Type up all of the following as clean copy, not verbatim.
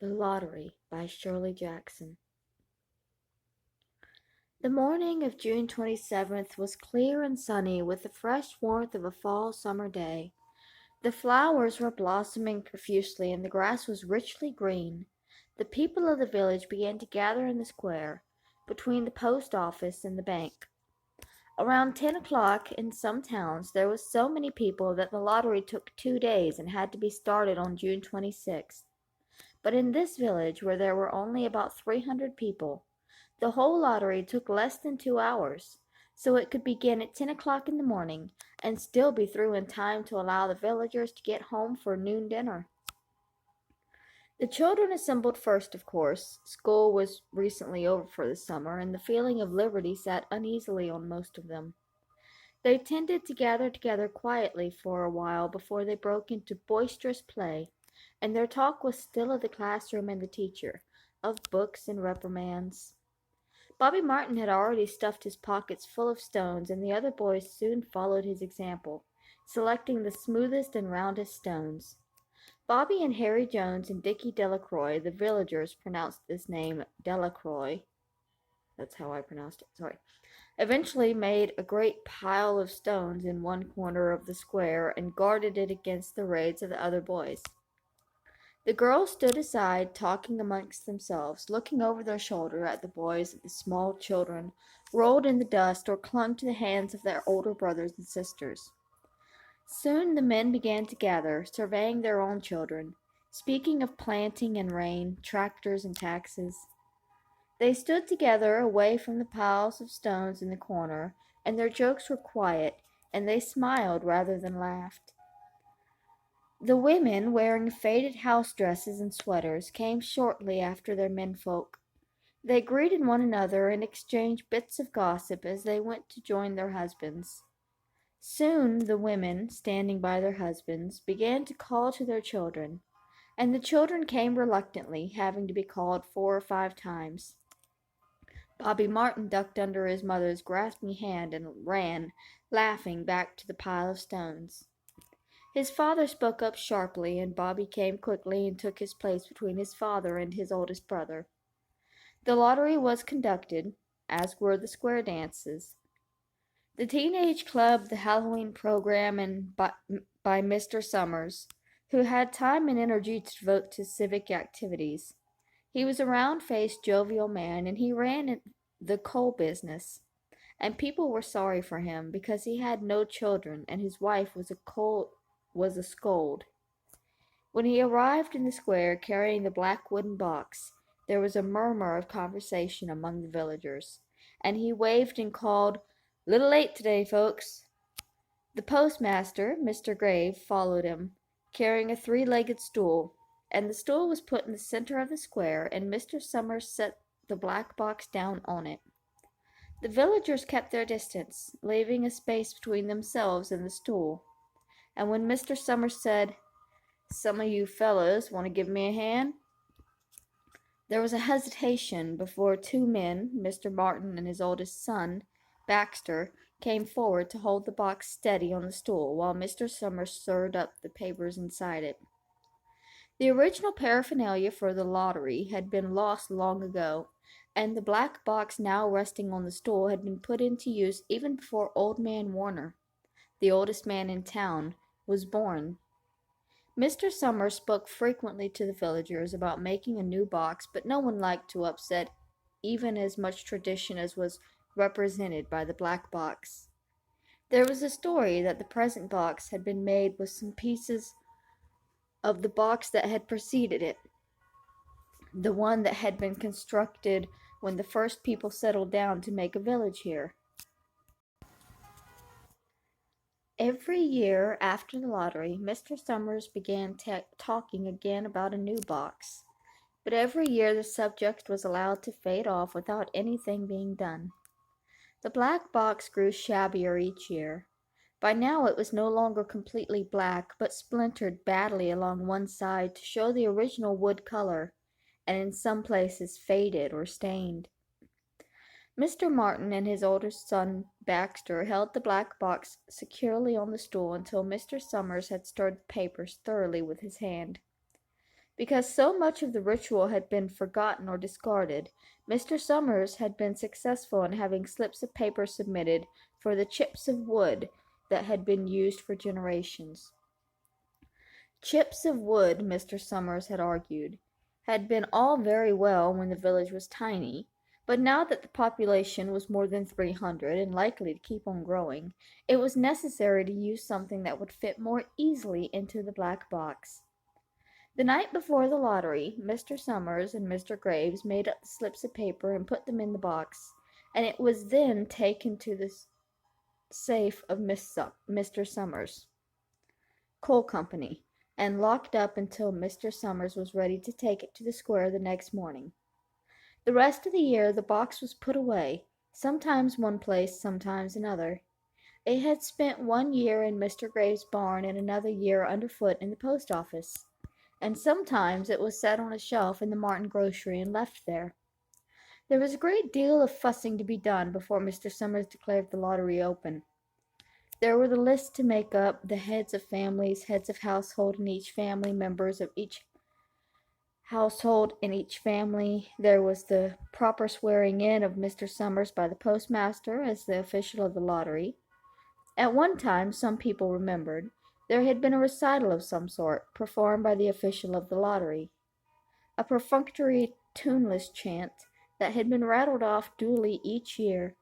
The Lottery by Shirley Jackson. The morning of June 27th was clear and sunny with the fresh warmth of a fall summer day. The flowers were blossoming profusely and the grass was richly green. The people of the village began to gather in the square, between the post office and the bank. Around 10 o'clock in some towns there was so many people that the lottery took 2 days and had to be started on June 26th. But in this village, where there were only about 300 people, the whole lottery took less than 2 hours, so it could begin at 10 o'clock in the morning and still be through in time to allow the villagers to get home for noon dinner. The children assembled first, of course. School was recently over for the summer, and the feeling of liberty sat uneasily on most of them. They tended to gather together quietly for a while before they broke into boisterous play, and their talk was still of the classroom and the teacher, of books and reprimands. Bobby Martin had already stuffed his pockets full of stones, and the other boys soon followed his example, selecting the smoothest and roundest stones. Bobby and Harry Jones and Dickie Delacroix, the villagers pronounced this name Delacroix. That's how I pronounced it, sorry. Eventually made a great pile of stones in one corner of the square and guarded it against the raids of the other boys. The girls stood aside, talking amongst themselves, looking over their shoulder at the boys and the small children rolled in the dust or clung to the hands of their older brothers and sisters. Soon the men began to gather, surveying their own children, speaking of planting and rain, tractors and taxes. They stood together away from the piles of stones in the corner, and their jokes were quiet, and they smiled rather than laughed. The women, wearing faded house dresses and sweaters, came shortly after their menfolk. They greeted one another and exchanged bits of gossip as they went to join their husbands. Soon the women, standing by their husbands, began to call to their children, and the children came reluctantly, having to be called 4 or 5 times. Bobby Martin ducked under his mother's grasping hand and ran, laughing, back to the pile of stones. His father spoke up sharply, and Bobby came quickly and took his place between his father and his oldest brother. The lottery was conducted, as were the square dances. The teenage club, the Halloween program, and by Mr. Summers, who had time and energy to devote to civic activities. He was a round-faced, jovial man, and he ran the coal business, and people were sorry for him because he had no children and his wife was a scold. When he arrived in the square carrying the black wooden box, there was a murmur of conversation among the villagers, and he waved and called, "Little late today, folks." The postmaster, Mr. Grave, followed him, carrying a three-legged stool, and the stool was put in the center of the square, and Mr. Summers set the black box down on it. The villagers kept their distance, leaving a space between themselves and the stool, and when Mr. Summers said, "Some of you fellows want to give me a hand?" There was a hesitation before two men, Mr. Martin and his oldest son, Baxter, came forward to hold the box steady on the stool while Mr. Summers stirred up the papers inside it. The original paraphernalia for the lottery had been lost long ago, and the black box now resting on the stool had been put into use even before Old Man Warner, the oldest man in town, was born. Mr. Summers spoke frequently to the villagers about making a new box, but no one liked to upset even as much tradition as was represented by the black box. There was a story that the present box had been made with some pieces of the box that had preceded it, the one that had been constructed when the first people settled down to make a village here. Every year after the lottery, Mr. Summers began talking again about a new box, but every year the subject was allowed to fade off without anything being done. The black box grew shabbier each year. By now it was no longer completely black, but splintered badly along one side to show the original wood color, and in some places faded or stained. Mr. Martin and his oldest son Baxter held the black box securely on the stool until Mr. Summers had stirred the papers thoroughly with his hand. Because so much of the ritual had been forgotten or discarded, Mr. Summers had been successful in having slips of paper submitted for the chips of wood that had been used for generations. Chips of wood, Mr. Summers had argued, had been all very well when the village was tiny, but now that the population was more than 300 and likely to keep on growing, it was necessary to use something that would fit more easily into the black box. The night before the lottery, Mr. Summers and Mr. Graves made up the slips of paper and put them in the box, and it was then taken to the safe of Mr. Summers' coal company, and locked up until Mr. Summers was ready to take it to the square the next morning. The rest of the year the box was put away, sometimes one place, sometimes another. It had spent 1 year in Mr. Graves' barn and another year underfoot in the post office, and sometimes it was set on a shelf in the Martin grocery and left there. There was a great deal of fussing to be done before Mr. Summers declared the lottery open. There were the lists to make up, the heads of families, heads of household in each family, members of each household in each family. There was the proper swearing in of Mr. Summers by the postmaster as the official of the lottery. At one time, some people remembered, there had been a recital of some sort, performed by the official of the lottery, a perfunctory, tuneless chant that had been rattled off duly each year.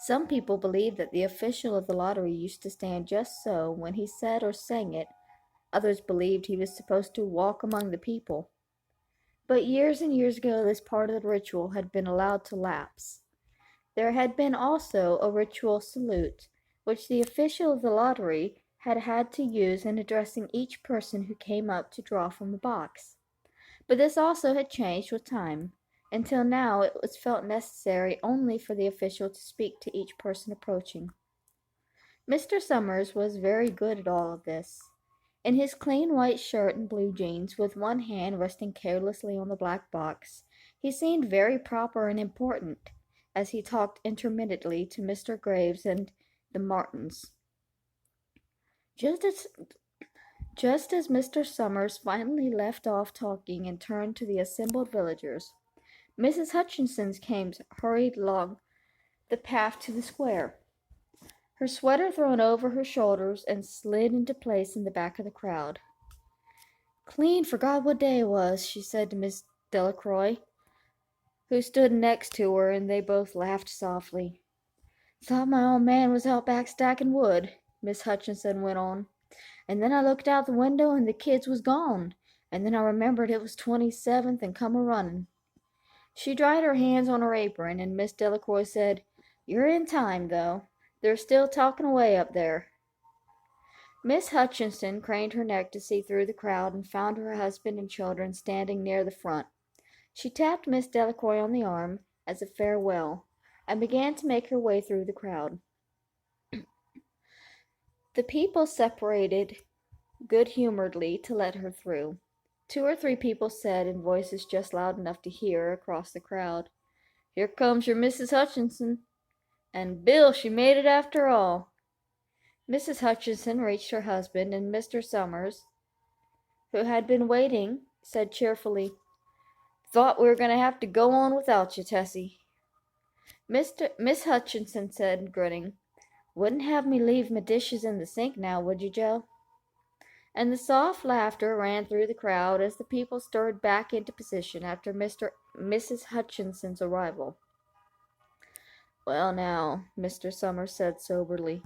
Some people believed that the official of the lottery used to stand just so when he said or sang it. Others believed he was supposed to walk among the people. But years and years ago this part of the ritual had been allowed to lapse. There had been also a ritual salute, which the official of the lottery had had to use in addressing each person who came up to draw from the box. But this also had changed with time, until now it was felt necessary only for the official to speak to each person approaching. Mr. Summers was very good at all of this. In his clean white shirt and blue jeans, with one hand resting carelessly on the black box, he seemed very proper and important, as he talked intermittently to Mr. Graves and the Martins. Just as Mr. Summers finally left off talking and turned to the assembled villagers, Mrs. Hutchinson came hurried along the path to the square, her sweater thrown over her shoulders and slid into place in the back of the crowd. "Clean forgot what day it was," she said to Miss Delacroix, who stood next to her, and they both laughed softly. "Thought my old man was out back stacking wood," Miss Hutchinson went on, "and then I looked out the window and the kids was gone, and then I remembered it was 27th and come a-running." She dried her hands on her apron, and Miss Delacroix said, "You're in time, though. They're still talking away up there." Miss Hutchinson craned her neck to see through the crowd and found her husband and children standing near the front. She tapped Miss Delacroix on the arm as a farewell, and began to make her way through the crowd. The people separated good-humoredly to let her through. 2 or 3 people said, in voices just loud enough to hear across the crowd, "Here comes your Mrs. Hutchinson. And Bill, she made it after all." Mrs. Hutchinson reached her husband, and Mr. Summers, who had been waiting, said cheerfully, "Thought we were going to have to go on without you, Tessie." Miss Hutchinson said, grinning, "Wouldn't have me leave my dishes in the sink now, would you, Joe?" And the soft laughter ran through the crowd as the people stirred back into position after Mrs. Hutchinson's arrival. "Well, now," Mr. Summers said soberly,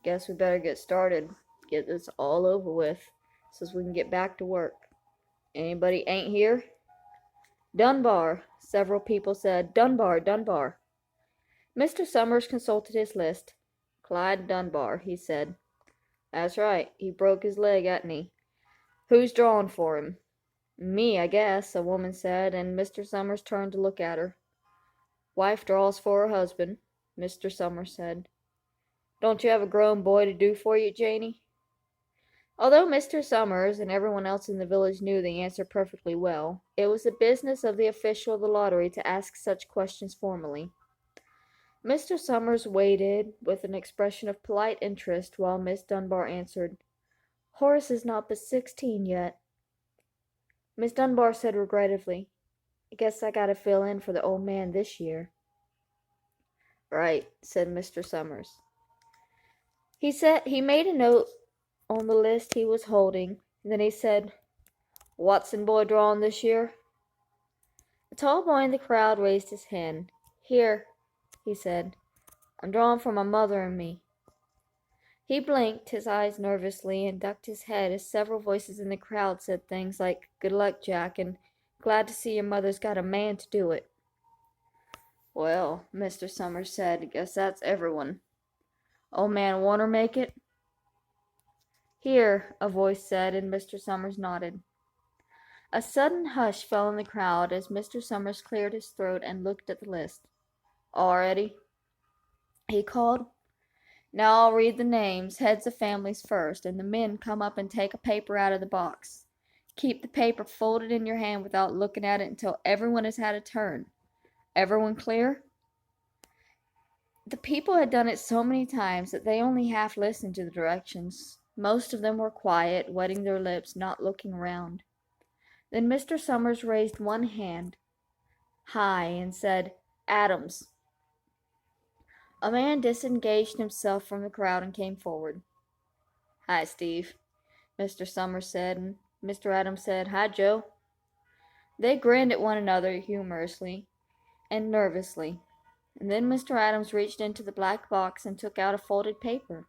"guess we better get started, get this all over with, so we can get back to work. Anybody ain't here?" "Dunbar," several people said. "Dunbar, Dunbar." Mr. Summers consulted his list. "Clyde Dunbar," he said. "That's right. He broke his leg, hadn't he? Who's drawing for him?" "Me, I guess," a woman said, and Mr. Summers turned to look at her. "Wife draws for her husband," Mr. Summers said. "Don't you have a grown boy to do for you, Janey?" Although Mr. Summers and everyone else in the village knew the answer perfectly well, it was the business of the official of the lottery to ask such questions formally. Mr. Summers waited with an expression of polite interest while Miss Dunbar answered, "Horace is not but 16 yet." Miss Dunbar said regretfully, "I guess I gotta fill in for the old man this year." "Right," said Mr. Summers. He made a note on the list he was holding, and then he said, "Watson boy drawing this year?" A tall boy in the crowd raised his hand. "Here," he said. "I'm drawing for my mother and me." He blinked his eyes nervously and ducked his head as several voices in the crowd said things like, "Good luck, Jack," and "Glad to see your mother's got a man to do it." "Well," Mr. Summers said, "guess that's everyone. Old man Warner make it?" "Here," a voice said, and Mr. Summers nodded. A sudden hush fell on the crowd as Mr. Summers cleared his throat and looked at the list. "All ready?" he called. "Now I'll read the names, heads of families first, and the men come up and take a paper out of the box. Keep the paper folded in your hand without looking at it until everyone has had a turn. Everyone clear?" The people had done it so many times that they only half listened to the directions. Most of them were quiet, wetting their lips, not looking around. Then Mr. Summers raised one hand high and said, "Adams." A man disengaged himself from the crowd and came forward. "Hi, Steve," Mr. Summers said, and Mr. Adams said, "Hi, Joe." They grinned at one another humorously and nervously, and then Mr. Adams reached into the black box and took out a folded paper.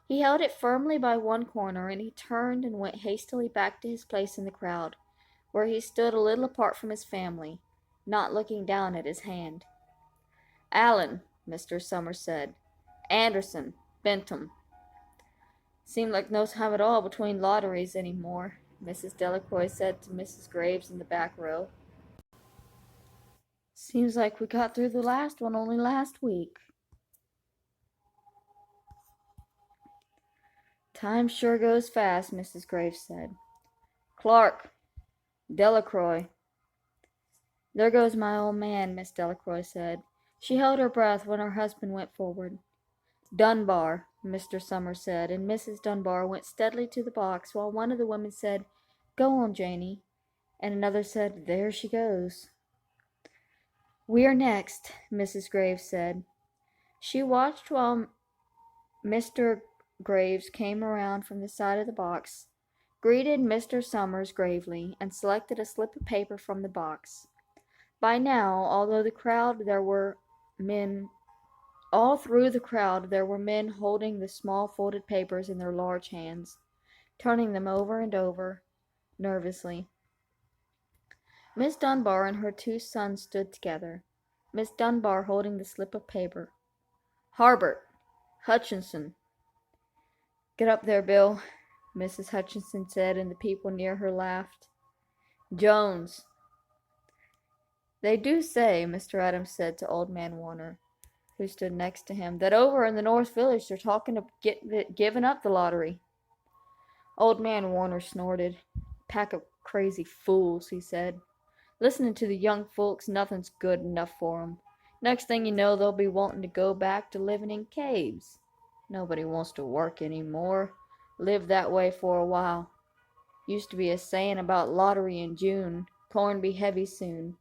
He held it firmly by one corner, and he turned and went hastily back to his place in the crowd, where he stood a little apart from his family, not looking down at his hand. "Allen," Mr. Summers said. "Anderson. Bentham." "Seemed like no time at all between lotteries any more," Mrs. Delacroix said to Mrs. Graves in the back row. "Seems like we got through the last one only last week." "Time sure goes fast," Mrs. Graves said. "Clark. Delacroix." "There goes my old man," Miss Delacroix said. She held her breath when her husband went forward. "Dunbar," Mr. Summers said, and Mrs. Dunbar went steadily to the box, while one of the women said, "Go on, Janey," and another said, "There she goes." "We're next," Mrs. Graves said. She watched while Mr. Graves came around from the side of the box, greeted Mr. Summers gravely, and selected a slip of paper from the box. By now, all through the crowd there were men holding the small folded papers in their large hands, turning them over and over, nervously. Miss Dunbar and her two sons stood together, Miss Dunbar holding the slip of paper. "Harbert. Hutchinson." "Get up there, Bill," Mrs. Hutchinson said, and the people near her laughed. "Jones." "They do say," Mr. Adams said to Old Man Warner, who stood next to him, "that over in the North Village they're talking of giving up the lottery." Old Man Warner snorted. "Pack of crazy fools," he said. "Listening to the young folks, nothing's good enough for 'em. Next thing you know they'll be wanting to go back to living in caves. Nobody wants to work any more. Lived that way for a while. Used to be a saying about lottery in June. Corn be heavy soon.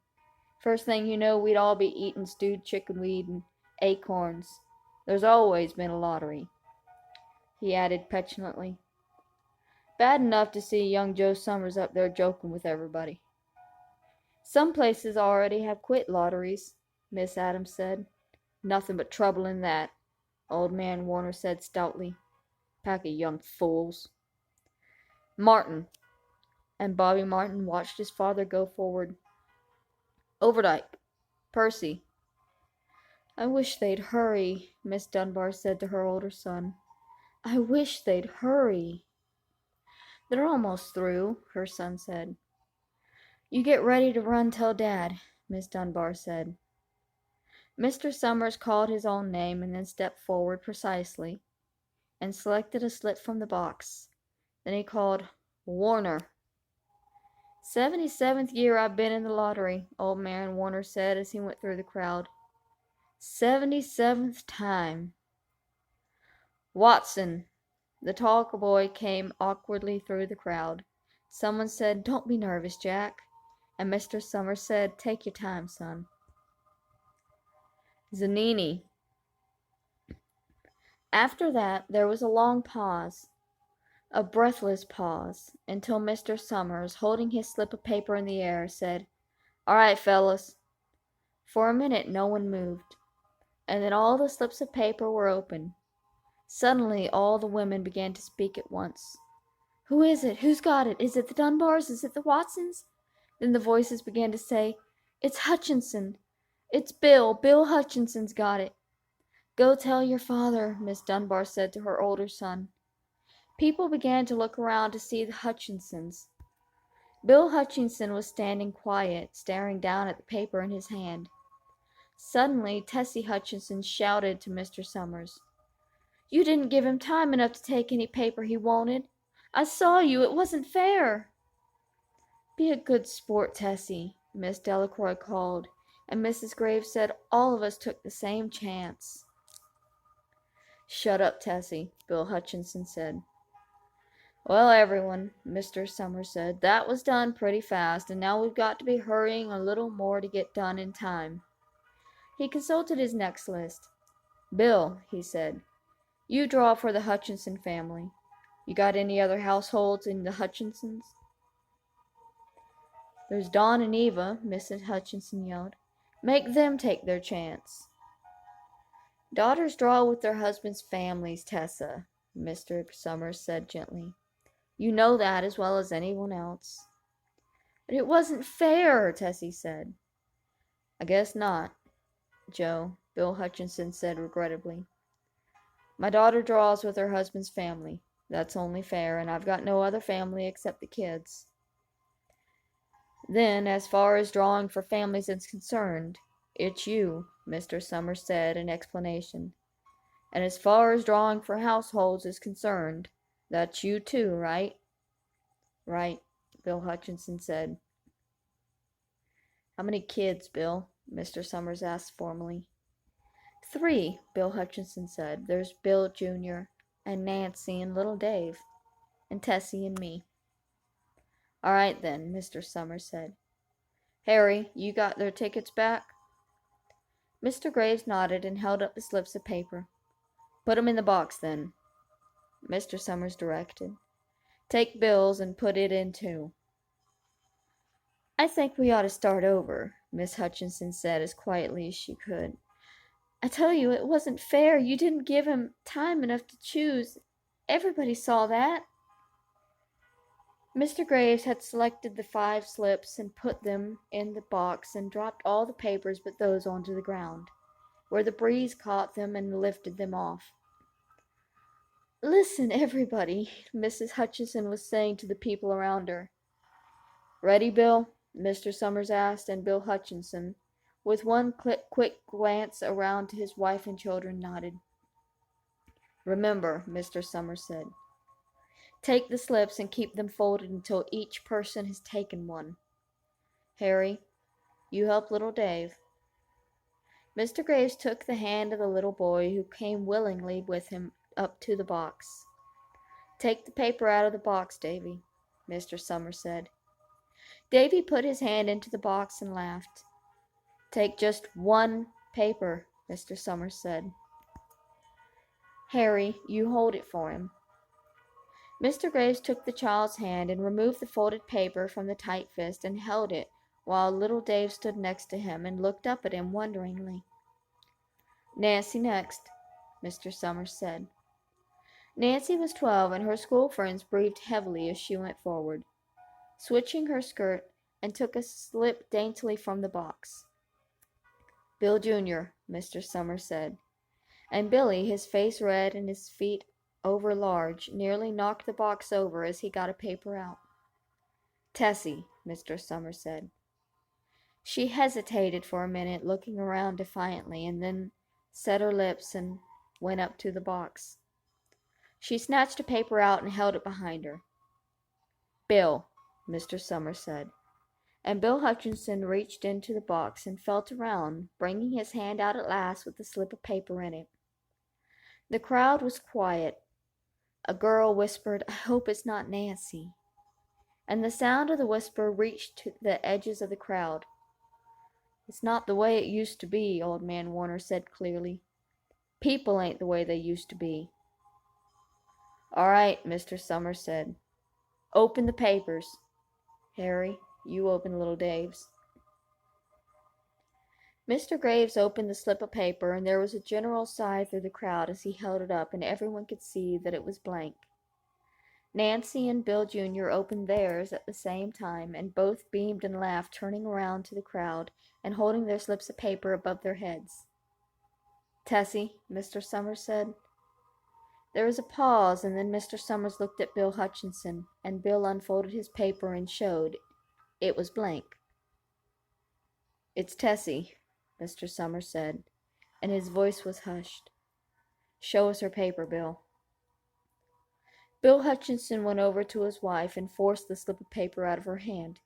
First thing you know we'd all be eating stewed chickenweed and acorns. There's always been a lottery," he added petulantly. "Bad enough to see young Joe Summers up there joking with everybody." "Some places already have quit lotteries," Miss Adams said. "Nothing but trouble in that," Old Man Warner said stoutly. "Pack of young fools." "Martin," and Bobby Martin watched his father go forward. "Overdyke. Percy." "I wish they'd hurry," Miss Dunbar said to her older son. "I wish they'd hurry." "They're almost through," her son said. "You get ready to run tell Dad," Miss Dunbar said. Mr. Summers called his own name and then stepped forward precisely and selected a slip from the box. Then he called, "Warner." "77th year I've been in the lottery," Old Man Warner said as he went through the crowd. 77th time. "Watson." The tall boy came awkwardly through the crowd. Someone said, "Don't be nervous, Jack." And Mr. Summers said, "Take your time, son." Zanini. After that, there was a long pause, a breathless pause, until Mr. Summers, holding his slip of paper in the air, said, "All right, fellas." For a minute no one moved, and then all the slips of paper were open. Suddenly all the women began to speak at once. "Who is it? Who's got it? Is it the Dunbars? Is it the Watsons?" Then the voices began to say, "It's Hutchinson. It's Bill. Bill Hutchinson's got it." "Go tell your father," Miss Dunbar said to her older son. People began to look around to see the Hutchinsons. Bill Hutchinson was standing quiet, staring down at the paper in his hand. Suddenly Tessie Hutchinson shouted to Mr. Summers, "You didn't give him time enough to take any paper he wanted. I saw you. It wasn't fair." "Be a good sport, Tessie," Miss Delacroix called, and Mrs. Graves said all of us took the same chance. "Shut up, Tessie," Bill Hutchinson said. "Well, everyone," Mr. Summers said, "that was done pretty fast, and now we've got to be hurrying a little more to get done in time." He consulted his next list. "Bill," he said, "you draw for the Hutchinson family. You got any other households in the Hutchinsons?" "There's Don and Eva," Mrs. Hutchinson yelled. "Make them take their chance." "Daughters draw with their husbands' families, Tessa," Mr. Summers said gently. "You know that as well as anyone else." "But it wasn't fair," Tessie said. "I guess not, Joe," Bill Hutchinson said regrettably. "My daughter draws with her husband's family. That's only fair, and I've got no other family except the kids." "Then, as far as drawing for families is concerned, it's you," Mr. Summers said in explanation. "And as far as drawing for households is concerned, that's you too, right?" "Right," Bill Hutchinson said. "How many kids, Bill?" Mr. Summers asked formally. "Three," Bill Hutchinson said. "There's Bill Jr. and Nancy and little Dave, and Tessie and me." "All right, then," Mr. Summers said. "Harry, you got their tickets back?" Mr. Graves nodded and held up the slips of paper. "Put 'em in the box, then," Mr. Summers directed. "Take Bill's and put it in too." "I think we ought to start over," Miss Hutchinson said as quietly as she could. "I tell you it wasn't fair. You didn't give him time enough to choose. Everybody saw that." Mr. Graves had selected the 5 slips and put them in the box and dropped all the papers but those onto the ground, where the breeze caught them and lifted them off. "Listen, everybody," Mrs. Hutchinson was saying to the people around her. "Ready, Bill?" Mr. Summers asked, and Bill Hutchinson, with one quick glance around to his wife and children, nodded. "Remember," Mr. Summers said, "take the slips and keep them folded until each person has taken one. Harry, you help little Dave." Mr. Graves took the hand of the little boy, who came willingly with him up to the box. "Take the paper out of the box, Davy," Mr. Summers said. Davy put his hand into the box and laughed. "Take just one paper," Mr. Summers said. "Harry, you hold it for him." Mr. Graves took the child's hand and removed the folded paper from the tight fist and held it while little Dave stood next to him and looked up at him wonderingly. "Nancy next," Mr. Summers said. Nancy was 12, and her school friends breathed heavily as she went forward, switching her skirt, and took a slip daintily from the box. "Bill Jr.," Mr. Summers said, and Billy, his face red and his feet over large, nearly knocked the box over as he got a paper out. "Tessie," Mr. Summers said. She hesitated for a minute, looking around defiantly, and then set her lips and went up to the box. She snatched a paper out and held it behind her. "Bill," Mr. Summers said, and Bill Hutchinson reached into the box and felt around, bringing his hand out at last with the slip of paper in it. The crowd was quiet. A girl whispered, "I hope it's not Nancy." and the sound of the whisper reached to the edges of the crowd. "It's not the way it used to be," Old Man Warner said clearly. "People ain't the way they used to be." "All right," Mr. Summers said. "Open the papers. Harry, you open little Dave's." Mr. Graves opened the slip of paper, and there was a general sigh through the crowd as he held it up, and everyone could see that it was blank. Nancy and Bill Jr. opened theirs at the same time, and both beamed and laughed, turning around to the crowd and holding their slips of paper above their heads. "Tessie," Mr. Summers said. There was a pause, and then Mr. Summers looked at Bill Hutchinson, and Bill unfolded his paper and showed it was blank. "It's Tessie," Mr. Summers said, and his voice was hushed. "Show us her paper, Bill." Bill Hutchinson went over to his wife and forced the slip of paper out of her hand.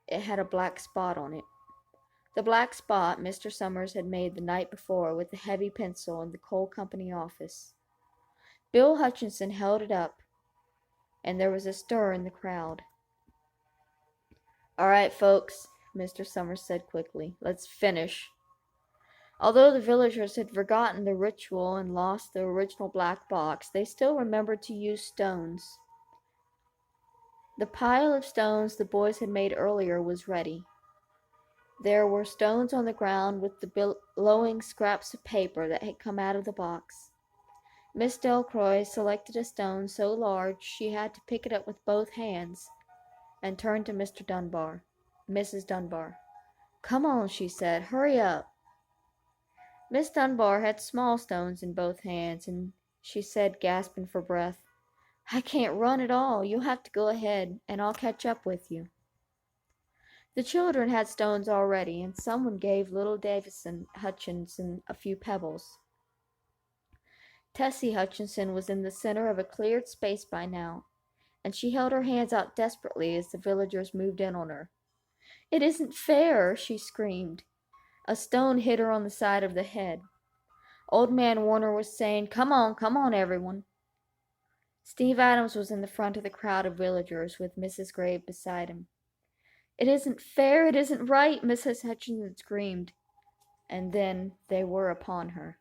It had a black spot on it. The black spot Mr. Summers had made the night before with a heavy pencil in the coal company office. Bill Hutchinson held it up, and there was a stir in the crowd. "All right, folks," Mr. Summers said quickly. "Let's finish." Although the villagers had forgotten the ritual and lost the original black box, they still remembered to use stones. The pile of stones the boys had made earlier was ready. There were stones on the ground with the glowing scraps of paper that had come out of the box. Miss Delcroix selected a stone so large she had to pick it up with both hands, and turned to Mrs. Dunbar. "Come on," she said. "Hurry up." Miss Dunbar had small stones in both hands, and she said, gasping for breath, "I can't run at all. You'll have to go ahead, and I'll catch up with you." The children had stones already, and someone gave little Davison Hutchinson a few pebbles. Tessie Hutchinson was in the center of a cleared space by now, and she held her hands out desperately as the villagers moved in on her. "It isn't fair," she screamed. A stone hit her on the side of the head. Old Man Warner was saying, come on, everyone." Steve Adams was in the front of the crowd of villagers, with Mrs. Graves beside him. "It isn't fair, it isn't right," Mrs. Hutchinson screamed, and then they were upon her.